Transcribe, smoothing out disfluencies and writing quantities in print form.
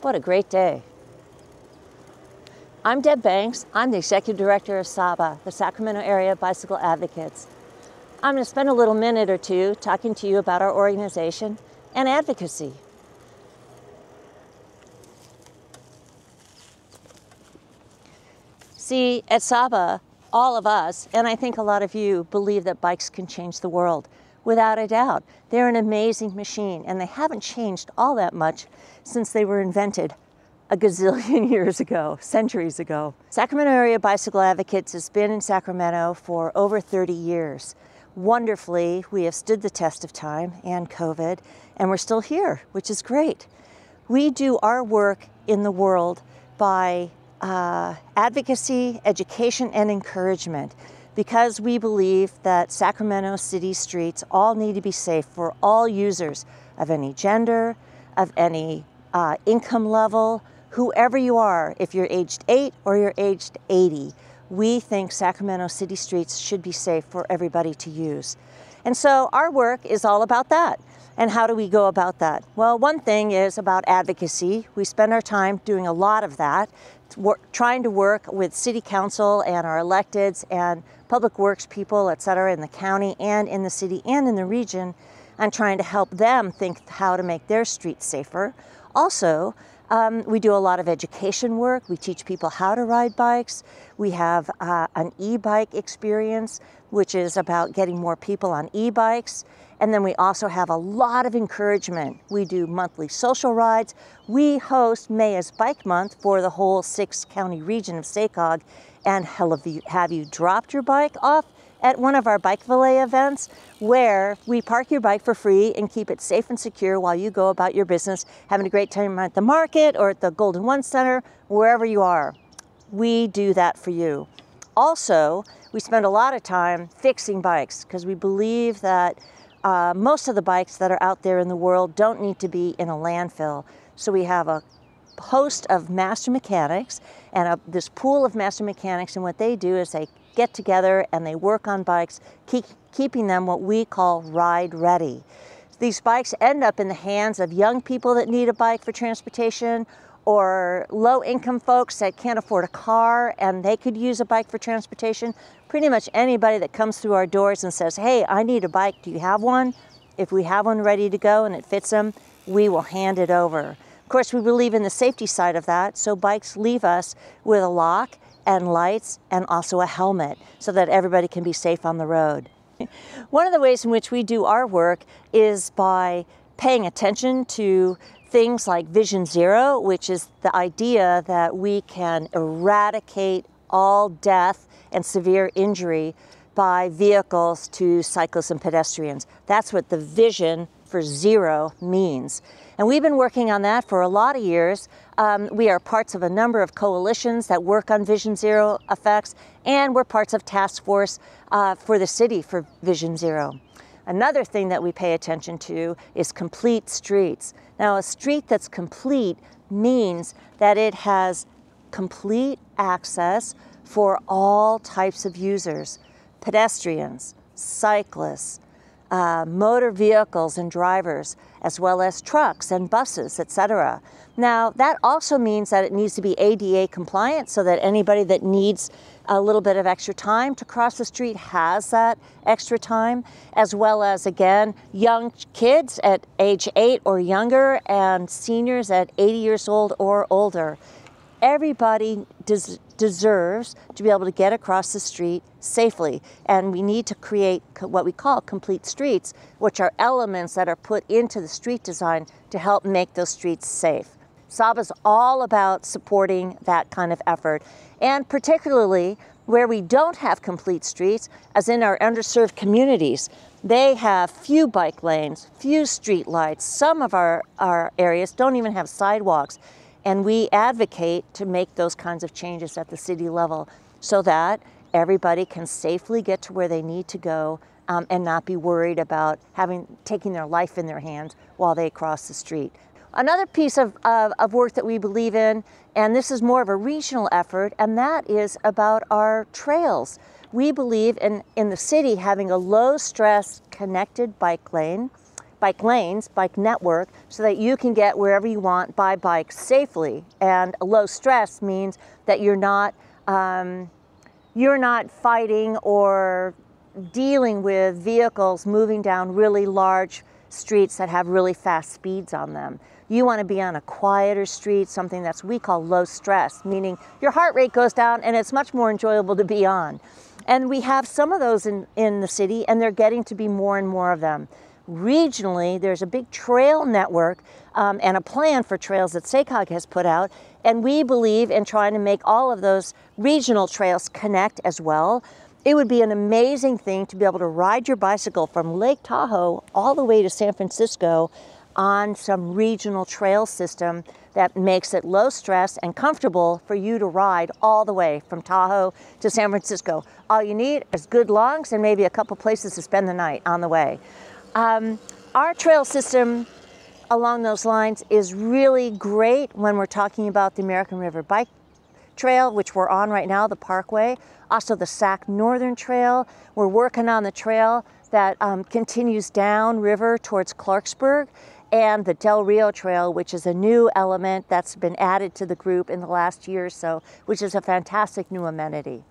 What a great day. I'm Deb Banks. I'm the Executive Director of SABA, the Sacramento Area Bicycle Advocates. I'm going to spend a little minute or two talking to you about our organization and advocacy. See, at SABA, all of us, and I think a lot of you, believe that bikes can change the world. Without a doubt. They're an amazing machine, and they haven't changed all that much since they were invented a gazillion years ago, centuries ago. Sacramento Area Bicycle Advocates has been in Sacramento for over 30 years. Wonderfully, we have stood the test of time and COVID, and we're still here, which is great. We do our work in the world by advocacy, education, and encouragement, because we believe that Sacramento city streets all need to be safe for all users of any gender, of any income level, whoever you are, if you're aged 8 or you're aged 80. We think Sacramento city streets should be safe for everybody to use. And so our work is all about that. And how do we go about that? Well, one thing is about advocacy. We spend our time doing a lot of that, trying to work with city council and our electeds and public works people, et cetera, in the county and in the city and in the region, and trying to help them think how to make their streets safer. Also, we do a lot of education work. We teach people how to ride bikes. We have an e-bike experience, which is about getting more people on e-bikes. And then we also have a lot of encouragement. We do monthly social rides. We host May is Bike Month for the whole 6-county region of SACOG. And have you dropped your bike off at one of our Bike Valet events, where we park your bike for free and keep it safe and secure while you go about your business, having a great time at the market or at the Golden One Center, wherever you are. We do that for you. Also, we spend a lot of time fixing bikes, because we believe that most of the bikes that are out there in the world don't need to be in a landfill. So we have a host of master mechanics and this pool of master mechanics, and what they do is they get together and they work on bikes, keeping them what we call ride ready. These bikes end up in the hands of young people that need a bike for transportation, or low income folks that can't afford a car and they could use a bike for transportation. Pretty much anybody that comes through our doors and says, hey, I need a bike, do you have one? If we have one ready to go and it fits them, we will hand it over. Of course, we believe in the safety side of that, so bikes leave us with a lock and lights and also a helmet so that everybody can be safe on the road. One of the ways in which we do our work is by paying attention to things like Vision Zero, which is the idea that we can eradicate all death and severe injury by vehicles to cyclists and pedestrians. That's what the vision for zero means. And we've been working on that for a lot of years. We are parts of a number of coalitions that work on Vision Zero effects, and we're parts of task force for the city for Vision Zero. Another thing that we pay attention to is complete streets. Now, a street that's complete means that it has complete access for all types of users: pedestrians, cyclists, motor vehicles and drivers, as well as trucks and buses, etc. Now, that also means that it needs to be ADA compliant, so that anybody that needs a little bit of extra time to cross the street has that extra time, as well as, again, young kids at age 8 or younger and seniors at 80 years old or older. Everybody deserves to be able to get across the street safely, and we need to create what we call complete streets, which are elements that are put into the street design to help make those streets safe. SABA is all about supporting that kind of effort, and particularly where we don't have complete streets, as in our underserved communities. They have few bike lanes, few street lights. Some of our areas don't even have sidewalks. And we advocate to make those kinds of changes at the city level so that everybody can safely get to where they need to go and not be worried about taking their life in their hands while they cross the street. Another piece of work that we believe in, and this is more of a regional effort, and that is about our trails. We believe in the city having a low-stress connected bike lane bike lanes, bike network, so that you can get wherever you want by bike safely. And low stress means that you're not fighting or dealing with vehicles moving down really large streets that have really fast speeds on them. You want to be on a quieter street, something that's we call low stress, meaning your heart rate goes down and it's much more enjoyable to be on. And we have some of those in the city, and they're getting to be more and more of them. Regionally, there's a big trail network and a plan for trails that SACOG has put out, and we believe in trying to make all of those regional trails connect as well. It would be an amazing thing to be able to ride your bicycle from Lake Tahoe all the way to San Francisco on some regional trail system that makes it low stress and comfortable for you to ride all the way from Tahoe to San Francisco. All you need is good lungs and maybe a couple places to spend the night on the way. Our trail system along those lines is really great when we're talking about the American River Bike Trail, which we're on right now, the Parkway, also the Sac Northern Trail. We're working on the trail that continues down river towards Clarksburg, and the Del Rio Trail, which is a new element that's been added to the group in the last year or so, which is a fantastic new amenity.